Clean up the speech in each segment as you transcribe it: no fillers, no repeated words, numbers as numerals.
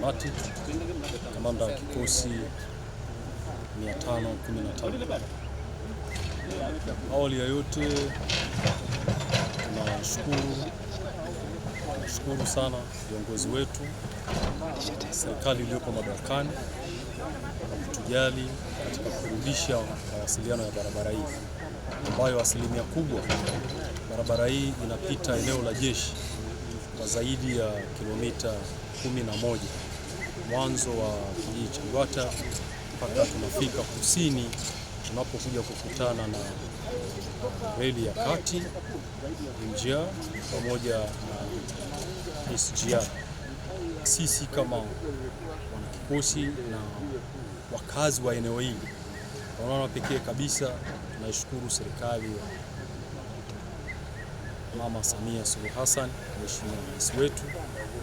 Samati, kamanda wa kikosi 515. Awali ya yote tunashukuru sana viongozi wetu, serikali iliyopo madarakani na kutujali katika kurudisha mawasiliano ya barabara hii ambayo asilimia kubwa barabara hii inapita eneo la jeshi kwa zaidi ya kilomita 11 mwanzo wa kijiji cha Ngwata mpaka tunafika kusini tunapokuja kukutana na reli ya kati MGR pamoja na SGR. Sisi kama wanakikosi na wakazi wa eneo hili wanaona pekee kabisa tunaishukuru serikali ya Mama Samia Suluhu Hassan, Mheshimiwa Rais wetu,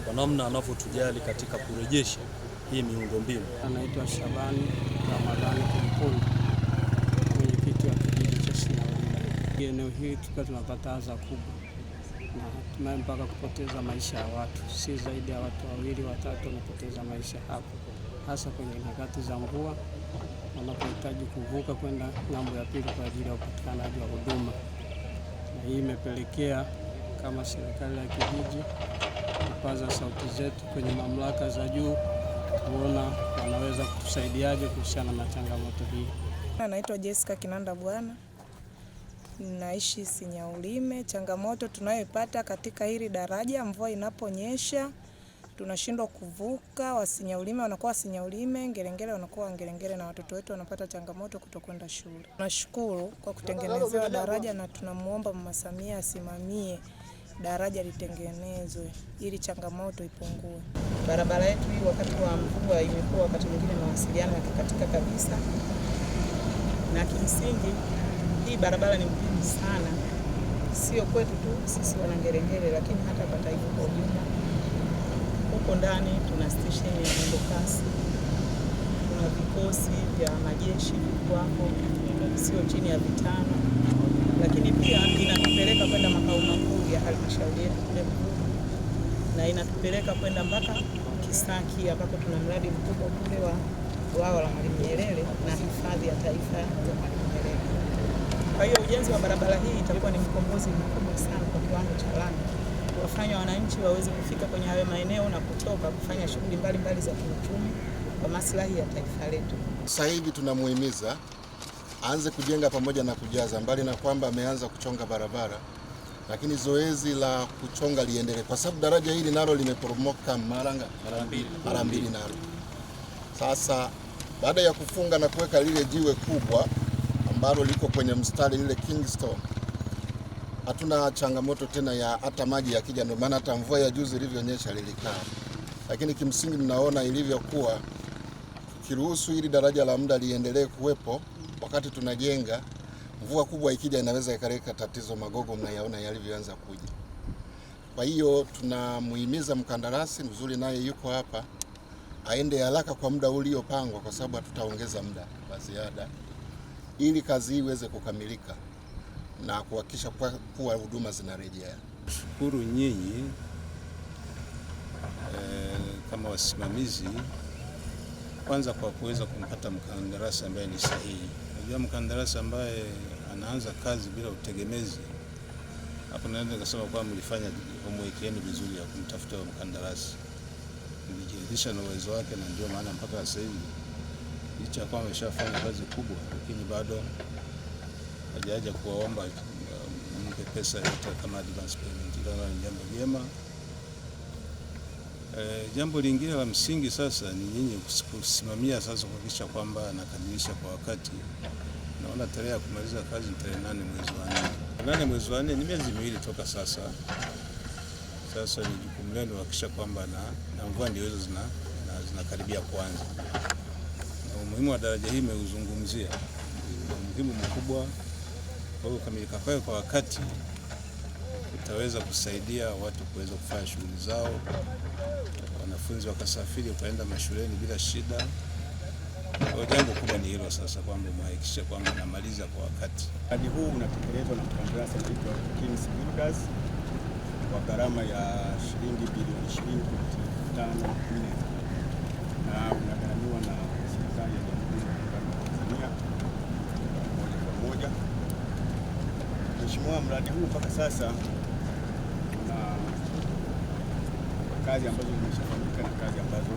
kwa namna anavyotujali katika kurejesha hii miundombinu. Anaitwa Shabani Ramadhani Kumpundu, mwenyekiti wa kijiji cha Sinauli. Eneo hili tulikuwa tunapata adha kubwa na hatimaye mpaka kupoteza maisha ya watu, si zaidi ya watu 2 watatu wamepoteza maisha hapo, hasa kwenye nyakati za mvua wanapohitaji kuvuka kwenda ng'ambo ya pili kwa ajili ya upatikanaji wa huduma. Na hii imepelekea kama serikali ya kijiji kupaza sauti zetu kwenye mamlaka za juu kuona wanaweza kutusaidiaje kuhusiana na changamoto hii. Naitwa Jessica Kinanda Bwana, naishi Sinyaulime. Changamoto tunayoipata katika hili daraja, mvua inaponyesha tunashindwa kuvuka, Wasinyaulime wanakuwa Wasinyaulime, Ngerengere wanakuwa Ngerengere, na watoto wetu wanapata changamoto kutokwenda shule. Tunashukuru kwa kutengenezewa daraja na tunamuomba Mama Samia asimamie daraja litengenezwe ili changamoto ipungue. Barabara yetu hii wakati wa mvua imekuwa wakati mwingine mawasiliano yakikatika kabisa, na kimsingi hii barabara ni muhimu sana, sio kwetu tu sisi wana Ngerengere, lakini hata kwa taifa kwa ujumla. Huko ndani tuna station ya mwendokasi, kuna vikosi vya majeshi hapo sio chini ya 5, lakini pia inatupeleka kwenda makao makuu ya halmashauri yetu kule Mvumi, na inatupeleka kwenda mpaka Kisaki ambapo tuna mradi mkubwa kule wa bwawa la Mwalimu Nyerere na hifadhi ya taifa ya Mwalimu Nyerere. Kwa hiyo ujenzi wa barabara hii itakuwa ni mkombozi mkubwa sana kwa kiwango cha lami, kuwafanya wananchi waweze kufika kwenye hayo maeneo na kutoka kufanya shughuli mbalimbali za kiuchumi kwa maslahi ya taifa letu. Sasa hivi tunamuhimiza aanze kujenga pamoja na kujaza, mbali na kwamba ameanza kuchonga barabara, lakini zoezi la kuchonga liendelee, kwa sababu daraja hili nalo limeporomoka mara mbili nalo. Sasa baada ya kufunga na kuweka lile jiwe kubwa ambalo liko kwenye mstari lile Kingston, hatuna changamoto tena ya hata maji yakija, ndio maana hata mvua ya juzi ilivyonyesha lilikaa. Lakini kimsingi mnaona ilivyokuwa, kiruhusu hili daraja la muda liendelee kuwepo wakati tunajenga, mvua kubwa ikija inaweza ikaleta tatizo, magogo mnayaona yalivyoanza kuja. Kwa hiyo tunamuhimiza mkandarasi mzuri, naye yuko hapa, aende haraka kwa muda uliopangwa, kwa sababu hatutaongeza muda wa ziada ili kazi hii iweze kukamilika na kuhakikisha kuwa huduma zinarejea. Shukuru nyinyi kama wasimamizi, kwanza kwa kuweza kumpata mkandarasi ambaye ni sahihi. Unajua, mkandarasi ambaye anaanza kazi bila utegemezi, hapo naweza kusema kwamba mlifanya homework yenu vizuri ya kumtafuta mkandarasi, mlijiridhisha na uwezo wake, na ndio maana mpaka sasa hivi licha ya kwamba ameshafanya kazi kubwa, lakini bado hajaja kuwaomba mpe pesa yote kama advance payment. Hilo ni jambo jema. Jambo lingine la msingi sasa ni nyinyi kusimamia sasa kuhakikisha kwamba anakamilisha kwa wakati. Naona tarehe ya kumaliza kazi ni tarehe 8 mwezi wa 4. 8 mwezi wa 4 ni miezi 2 toka sasa. Sasa ni jukumu lenu kuhakikisha kwamba na mvua ndio hizo zinakaribia kuanza. Na umuhimu wa daraja hili umeuzungumzia, umuhimu mkubwa. Kwa hiyo kukamilika kwake kwa wakati utaweza kusaidia watu kuweza kufanya shughuli zao, wanafunzi wakasafiri kwenda mashuleni bila shida. Kwa jambo kubwa ni hilo sasa, kwamba mhakikishe kwamba namaliza kwa wakati. Mradi huu unatekelezwa na mkandarasi anaitwa Kings Builders kwa gharama ya shilingi bilioni 20.54. na unagharamiwa na serikali ya Jamhuri ya Muungano wa Tanzania moja kwa moja. Mheshimiwa, mradi huu mpaka sasa kuna kazi ambazo zimeshafanyika na kazi ambazo